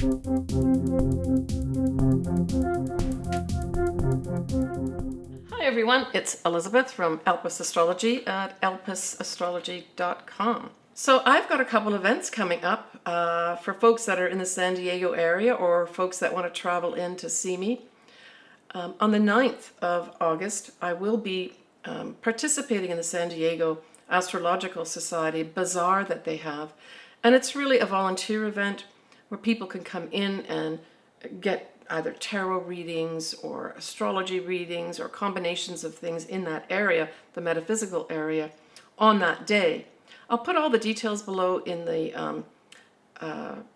Hi everyone, it's Elizabeth from Elpis Astrology at elpisastrology.com. So I've got a couple events coming up for folks that are in the San Diego area or folks that want to travel in to see me. On the 9th of August, I will be participating in the San Diego Astrological Society bazaar that they have. And it's really a volunteer event where people can come in and get either tarot readings or astrology readings or combinations of things in that area, the metaphysical area, on that day. I'll put all the details below in the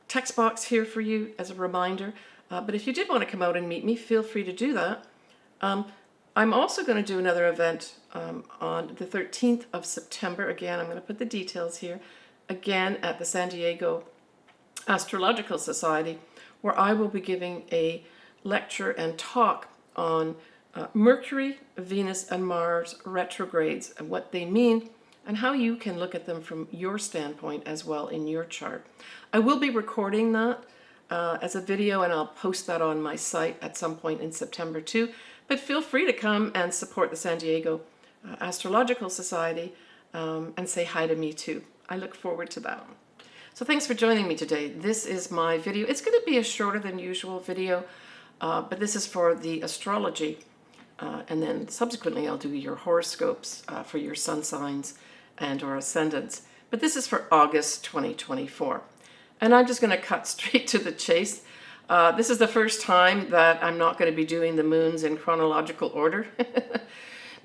text box here for you as a reminder. But if you did want to come out and meet me, feel free to do that. I'm also going to do another event on the 13th of September. Again, I'm going to put the details here. Again, at the San Diego Astrological Society, where I will be giving a lecture and talk on Mercury, Venus, and Mars retrogrades and what they mean and how you can look at them from your standpoint as well in your chart. I will be recording that as a video, and I'll post that on my site at some point in September too. But feel free to come and support the San Diego Astrological Society and say hi to me too. I look forward to that. So thanks for joining me today. This is my video. It's going to be a shorter than usual video, but this is for the astrology. And then subsequently I'll do your horoscopes for your sun signs and or ascendants. But this is for August 2024. And I'm just going to cut straight to the chase. This is the first time that I'm not going to be doing the moons in chronological order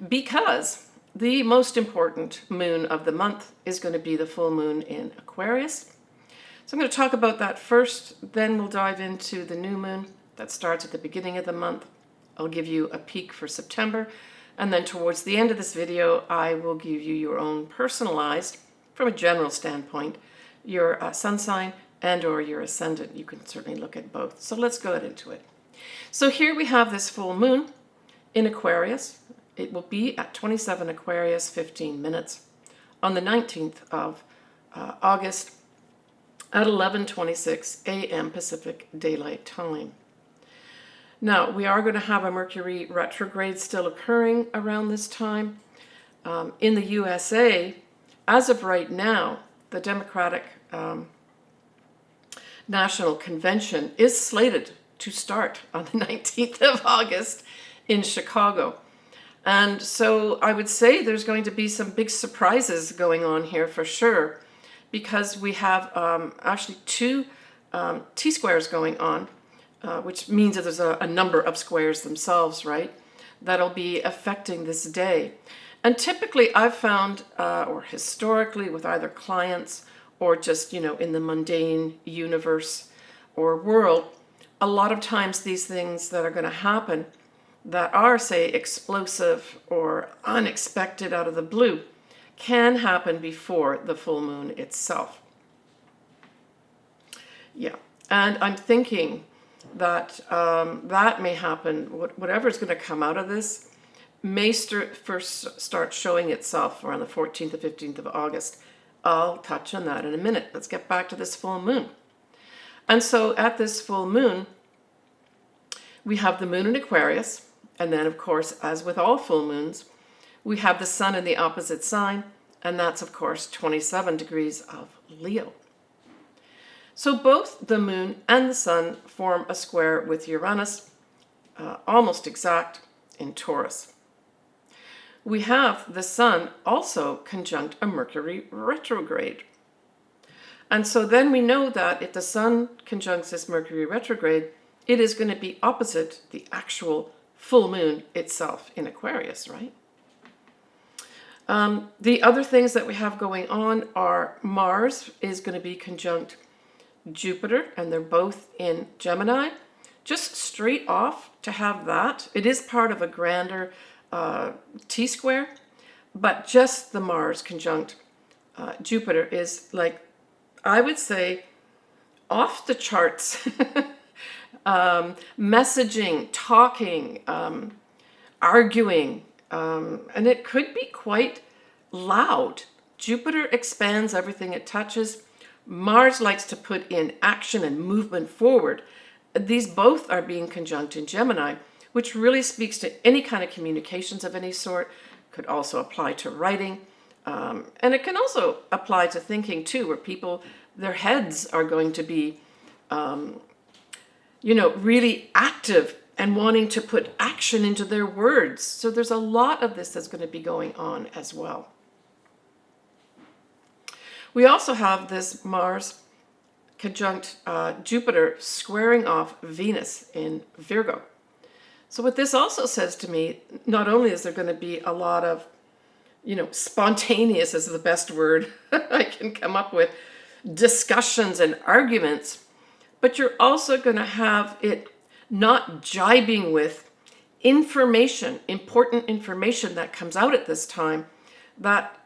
because the most important moon of the month is going to be the full moon in Aquarius. So I'm going to talk about that first, then we'll dive into the new moon that starts at the beginning of the month. I'll give you a peek for September, and then towards the end of this video, I will give you your own personalized, from a general standpoint, your sun sign and or your ascendant. You can certainly look at both. So let's go into it. So here we have this full moon in Aquarius. It will be at 27 Aquarius, 15 minutes on the 19th of August at 11:26 AM Pacific Daylight Time. Now, we are going to have a Mercury retrograde still occurring around this time. In the USA, as of right now, the Democratic National Convention is slated to start on the 19th of August in Chicago. And so I would say there's going to be some big surprises going on here for sure, because we have actually two T-squares going on, which means that there's a number of squares themselves, right, that'll be affecting this day. And typically I've found, or historically with either clients or just, in the mundane universe or world, a lot of times these things that are going to happen that are, say, explosive or unexpected out of the blue can happen before the full moon itself. Yeah, and I'm thinking that that may happen, whatever is going to come out of this may first start showing itself around the 14th or 15th of August. I'll touch on that in a minute. Let's get back to this full moon. And so at this full moon, we have the moon in Aquarius, and then of course, as with all full moons, we have the sun in the opposite sign, and that's of course 27 degrees of Leo. So both the moon and the sun form a square with Uranus, almost exact in Taurus. We have the sun also conjunct a Mercury retrograde. And so then we know that if the sun conjuncts this Mercury retrograde, it is going to be opposite the actual full moon itself in Aquarius, right? The other things that we have going on are Mars is going to be conjunct Jupiter, and they're both in Gemini. Just straight off to have that. It is part of a grander T-square, but just the Mars conjunct Jupiter is, like, I would say, off the charts. Messaging, talking, arguing, and it could be quite loud. Jupiter expands everything it touches. Mars likes to put in action and movement forward. These both are being conjunct in Gemini, which really speaks to any kind of communications of any sort. Could also apply to writing. And it can also apply to thinking too, where people, their heads are going to be, really active and wanting to put action into their words. So there's a lot of this that's going to be going on as well. We also have this Mars conjunct Jupiter squaring off Venus in Virgo. So what this also says to me, not only is there going to be a lot of, spontaneous is the best word I can come up with, discussions and arguments, but you're also going to have it not jibing with information, important information that comes out at this time that,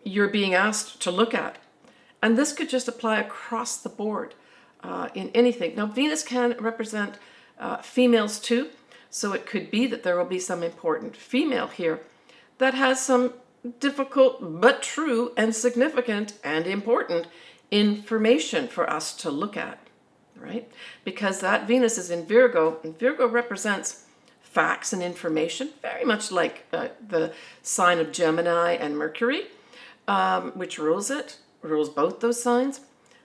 you're being asked to look at. And this could just apply across the board in anything. Now, Venus can represent females too, so it could be that there will be some important female here that has some difficult but true and significant and important information for us to look at, right? Because that Venus is in Virgo, and Virgo represents facts and information, very much like the sign of Gemini and Mercury, which rules both those signs.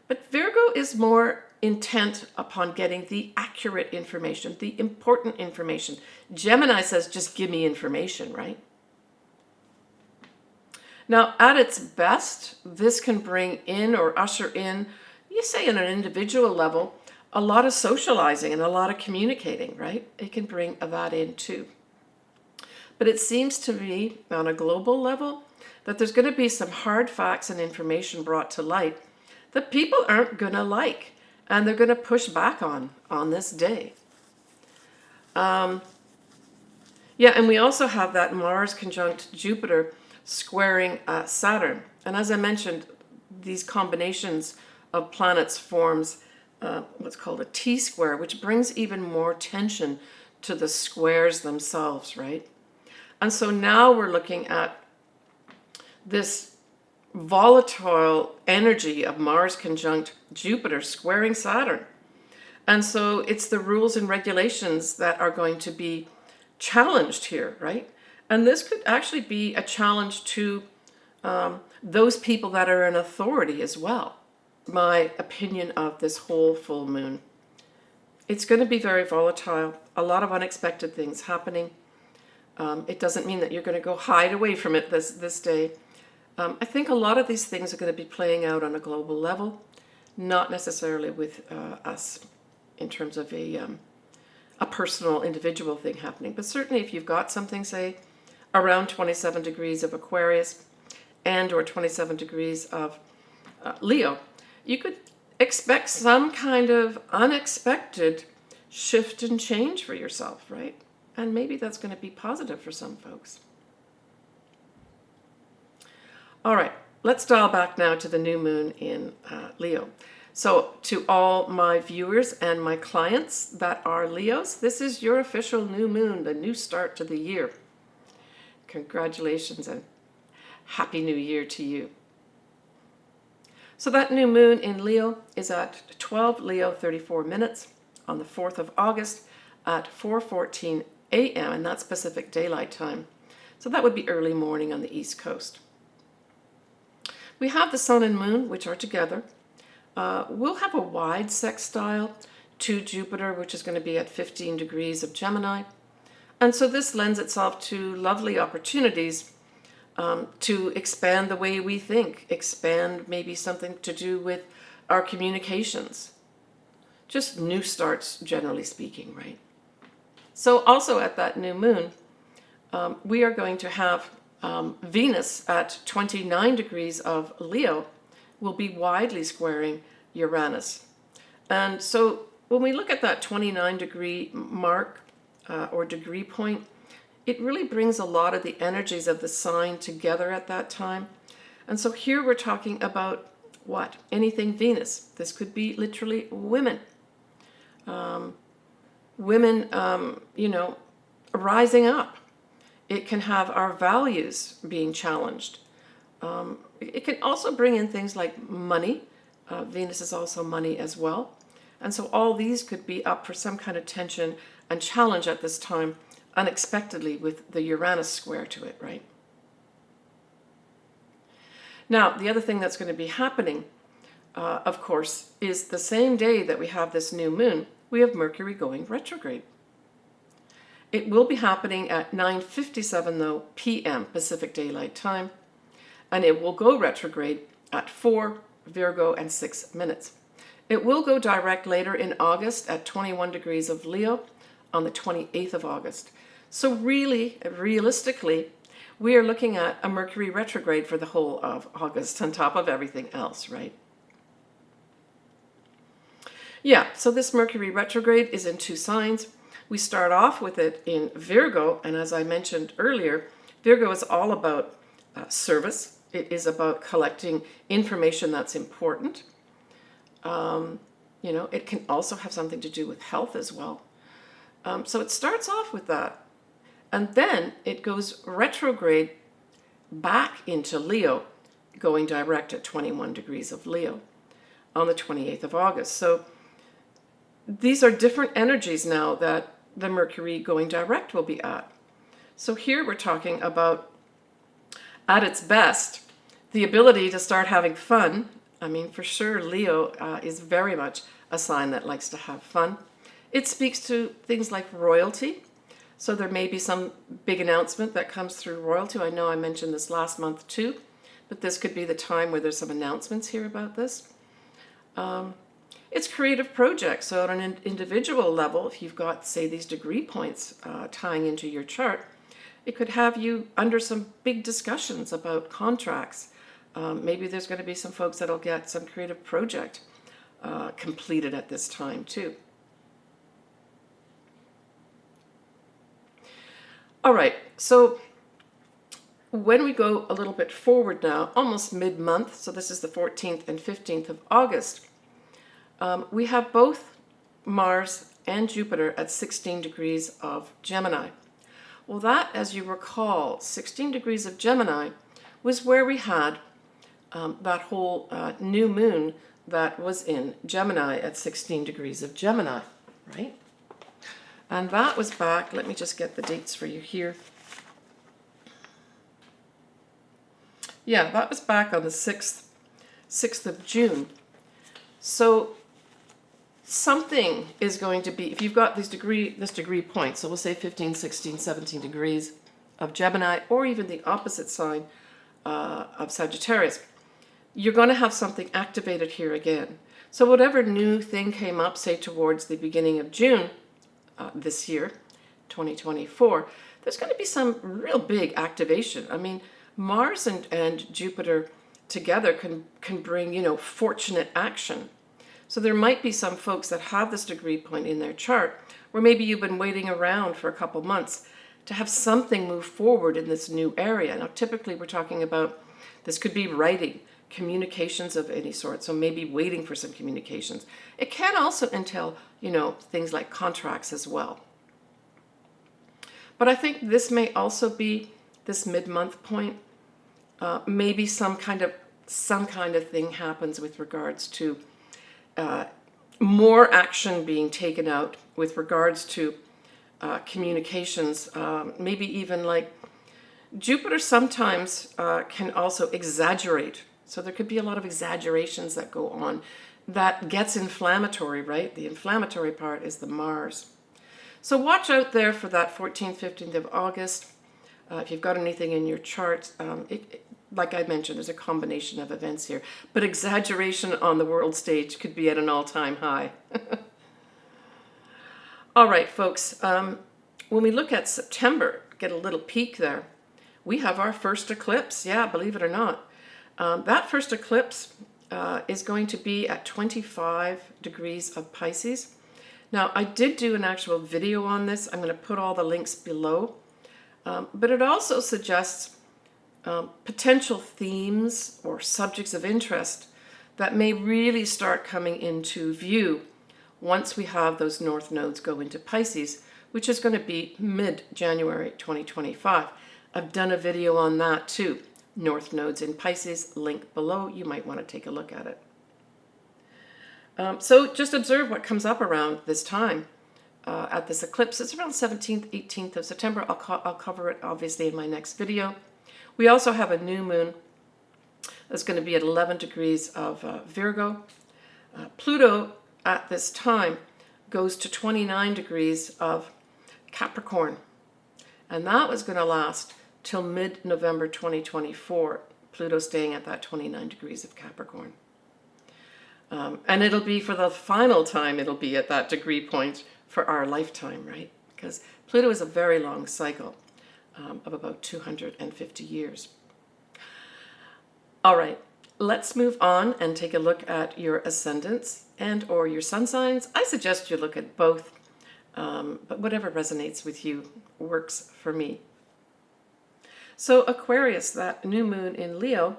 But Virgo is more intent upon getting the accurate information, the important information. Gemini says, just give me information, right? Now, at its best, this can bring in or usher in, you say on an individual level, a lot of socializing and a lot of communicating, right? It can bring that in too. But it seems to me, on a global level, that there's going to be some hard facts and information brought to light that people aren't going to like, and they're going to push back on this day. And we also have that Mars conjunct Jupiter squaring Saturn. And as I mentioned, these combinations of planets forms what's called a T-square, which brings even more tension to the squares themselves, right? And so now we're looking at this volatile energy of Mars conjunct Jupiter squaring Saturn. And so it's the rules and regulations that are going to be challenged here, right? And this could actually be a challenge to those people that are in authority as well. My opinion of this whole full moon. It's going to be very volatile, a lot of unexpected things happening. It doesn't mean that you're going to go hide away from it this day. I think a lot of these things are going to be playing out on a global level, not necessarily with us in terms of a personal, individual thing happening. But certainly if you've got something, say, around 27 degrees of Aquarius and or 27 degrees of Leo, you could expect some kind of unexpected shift and change for yourself, right? And maybe that's going to be positive for some folks. All right, let's dial back now to the new moon in Leo. So to all my viewers and my clients that are Leos, this is your official new moon, the new start to the year. Congratulations and Happy New Year to you. So that new moon in Leo is at 12 Leo 34 minutes on the 4th of August at 4:14 a.m. and that's Pacific Daylight Time. So that would be early morning on the East Coast. We have the sun and moon, which are together. We'll have a wide sextile to Jupiter, which is going to be at 15 degrees of Gemini. And so this lends itself to lovely opportunities to expand the way we think, expand maybe something to do with our communications. Just new starts, generally speaking, right? So also at that new moon, we are going to have Venus at 29 degrees of Leo will be widely squaring Uranus. And so when we look at that 29 degree mark or degree point, it really brings a lot of the energies of the sign together at that time. And so here we're talking about what? Anything Venus. This could be literally women. Women, rising up. It can have our values being challenged. It can also bring in things like money Venus is also money as well. And so all these could be up for some kind of tension and challenge at this time, unexpectedly, with the Uranus square to it, right? Now, the other thing that's going to be happening, of course, is the same day that we have this new moon, we have Mercury going retrograde. It will be happening at 9:57 though p.m. Pacific Daylight Time, and it will go retrograde at 4 Virgo and 6 minutes. It will go direct later in August at 21 degrees of Leo on the 28th of August. So really, realistically, we are looking at a Mercury retrograde for the whole of August on top of everything else, right? Yeah, so this Mercury retrograde is in 2 signs. We start off with it in Virgo, and as I mentioned earlier, Virgo is all about service. It is about collecting information that's important. It can also have something to do with health as well. So it starts off with that. And then it goes retrograde back into Leo, going direct at 21 degrees of Leo on the 28th of August. So these are different energies now that the Mercury going direct will be at. So here we're talking about, at its best, the ability to start having fun. I mean, for sure, Leo is very much a sign that likes to have fun. It speaks to things like royalty. So there may be some big announcement that comes through royalty. I know I mentioned this last month too, but this could be the time where there's some announcements here about this. It's creative projects. So on an individual level, if you've got, say, these degree points tying into your chart, it could have you under some big discussions about contracts. Maybe there's going to be some folks that'll get some creative project completed at this time too. All right, so when we go a little bit forward now, almost mid-month, so this is the 14th and 15th of August, we have both Mars and Jupiter at 16 degrees of Gemini. Well, that, as you recall, 16 degrees of Gemini was where we had that whole new moon that was in Gemini at 16 degrees of Gemini, right? And that was back, let me just get the dates for you here. Yeah, that was back on the 6th of June. So something is going to be, if you've got this degree point, so we'll say 15, 16, 17 degrees of Gemini, or even the opposite sign of Sagittarius, you're going to have something activated here again. So whatever new thing came up, say towards the beginning of June this year, 2024, there's going to be some real big activation. I mean, Mars and Jupiter together can bring, fortunate action. So there might be some folks that have this degree point in their chart, where maybe you've been waiting around for a couple months to have something move forward in this new area. Now, typically we're talking about, this could be writing, communications of any sort, so maybe waiting for some communications. It can also entail, things like contracts as well. But I think this may also be this mid-month point. Maybe some kind of thing happens with regards to more action being taken out with regards to communications. Maybe even like Jupiter sometimes can also exaggerate. So there could be a lot of exaggerations that go on. That gets inflammatory, right? The inflammatory part is the Mars. So watch out there for that 14th, 15th of August. If you've got anything in your chart, like I mentioned, there's a combination of events here. But exaggeration on the world stage could be at an all-time high. All right, folks. When we look at September, get a little peek there, we have our first eclipse. Yeah, believe it or not. That first eclipse is going to be at 25 degrees of Pisces. Now, I did do an actual video on this. I'm going to put all the links below. But it also suggests potential themes or subjects of interest that may really start coming into view once we have those north nodes go into Pisces, which is going to be mid-January 2025. I've done a video on that too. North nodes in Pisces, link below. You might want to take a look at it. So just observe what comes up around this time at this eclipse. It's around 17th, 18th of September. I'll cover it obviously in my next video. We also have a new moon that's going to be at 11 degrees of Virgo. Pluto at this time goes to 29 degrees of Capricorn. And that was going to last till mid-November 2024. Pluto staying at that 29 degrees of Capricorn. And it'll be for the final time, it'll be at that degree point for our lifetime, right? Because Pluto is a very long cycle of about 250 years. All right, let's move on and take a look at your ascendants and or your sun signs. I suggest you look at both, but whatever resonates with you works for me. So Aquarius, that new moon in Leo,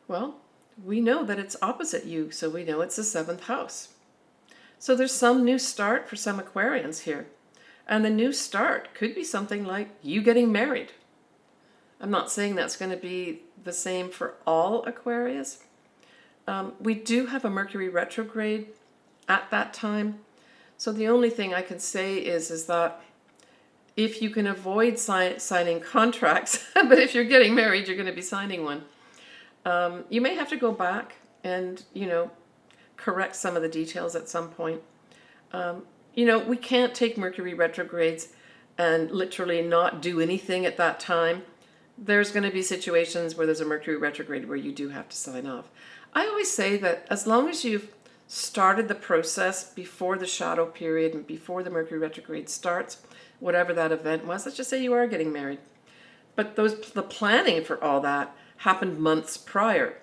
well, we know that it's opposite you, so we know it's the 7th house. So there's some new start for some Aquarians here. And the new start could be something like you getting married. I'm not saying that's going to be the same for all Aquarius. We do have a Mercury retrograde at that time. So the only thing I can say is that if you can avoid signing contracts, but if you're getting married, you're going to be signing one. You may have to go back and, correct some of the details at some point. We can't take Mercury retrogrades and literally not do anything at that time. There's going to be situations where there's a Mercury retrograde where you do have to sign off. I always say that as long as you've started the process before the shadow period and before the Mercury retrograde starts, whatever that event was, let's just say you are getting married. But the planning for all that happened months prior.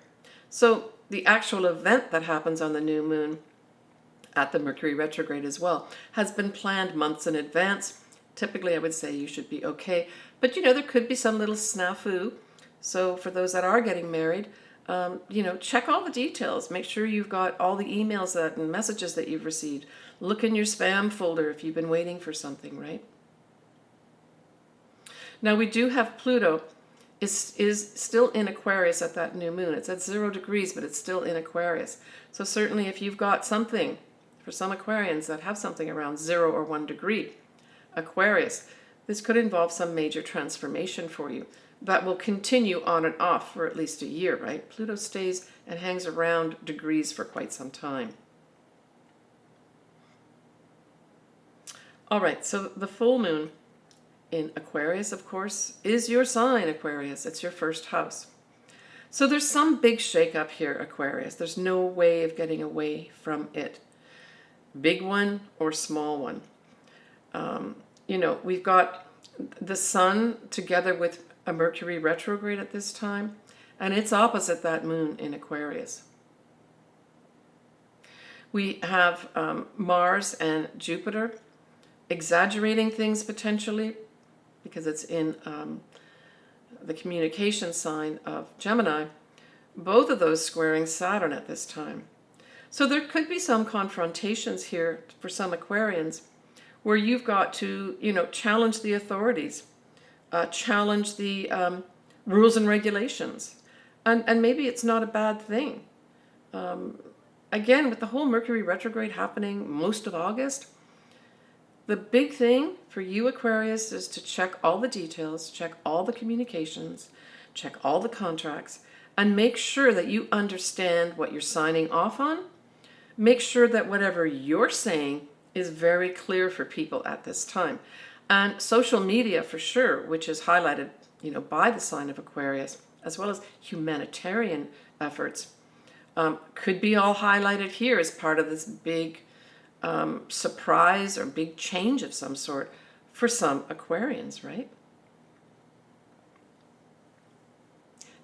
So the actual event that happens on the new moon at the Mercury retrograde as well has been planned months in advance. Typically, I would say you should be okay. But, there could be some little snafu. So for those that are getting married, check all the details. Make sure you've got all the emails and messages that you've received. Look in your spam folder if you've been waiting for something, right? Now, we do have Pluto is still in Aquarius at that new moon. It's at 0 degrees, but it's still in Aquarius. So certainly if you've got something, for some Aquarians that have something around 0 or 1 degree Aquarius, this could involve some major transformation for you that will continue on and off for at least a year, right? Pluto stays and hangs around degrees for quite some time. All right, so the full moon in Aquarius, of course, is your sign, Aquarius. It's your first house. So there's some big shakeup here, Aquarius. There's no way of getting away from it. Big one or small one. We've got the sun together with a Mercury retrograde at this time, and it's opposite that moon in Aquarius. We have Mars and Jupiter exaggerating things potentially, because it's in the communication sign of Gemini, both of those squaring Saturn at this time. So there could be some confrontations here for some Aquarians where you've got to, challenge the authorities, challenge the rules and regulations. And maybe it's not a bad thing. Again, with the whole Mercury retrograde happening most of August, the big thing for you, Aquarius, is to check all the details, check all the communications, check all the contracts, and make sure that you understand what you're signing off on. Make sure that whatever you're saying is very clear for people at this time. And social media, for sure, which is highlighted, by the sign of Aquarius, as well as humanitarian efforts, could be all highlighted here as part of this big surprise or big change of some sort for some Aquarians, right?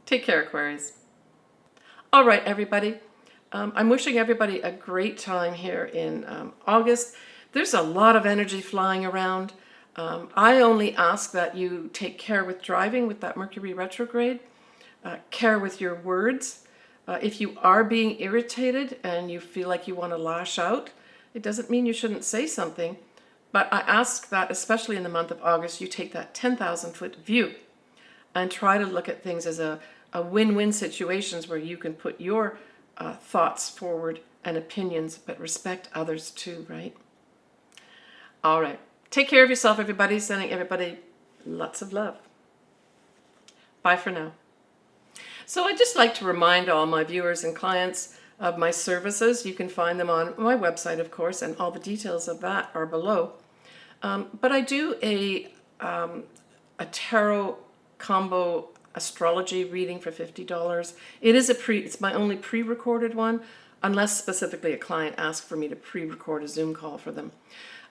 Take care, Aquarius. All right, everybody. I'm wishing everybody a great time here in August. There's a lot of energy flying around. I only ask that you take care with driving with that Mercury retrograde, care with your words. If you are being irritated and you feel like you want to lash out, it doesn't mean you shouldn't say something, but I ask that, especially in the month of August, you take that 10,000-foot view and try to look at things as a win-win situations where you can put your thoughts forward and opinions, but respect others too, right? All right. Take care of yourself, everybody. Sending everybody lots of love. Bye for now. So I'd just like to remind all my viewers and clients of my services. You can find them on my website, of course, and all the details of that are below. But I do a tarot combo astrology reading for $50. It's my only pre-recorded one, unless specifically a client asks for me to pre-record a Zoom call for them.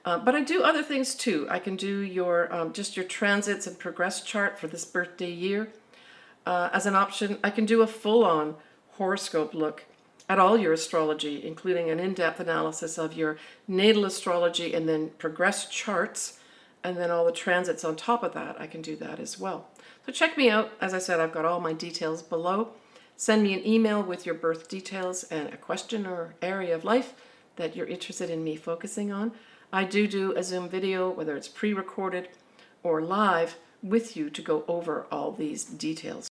But I do other things too. I can do your just your transits and progress chart for this birthday year. As an option, I can do a full-on horoscope look at all your astrology, including an in-depth analysis of your natal astrology and then progress charts, and then all the transits on top of that. I can do that as well. So check me out. As I said, I've got all my details below. Send me an email with your birth details and a question or area of life that you're interested in me focusing on. I do a Zoom video, whether it's pre-recorded or live, with you to go over all these details.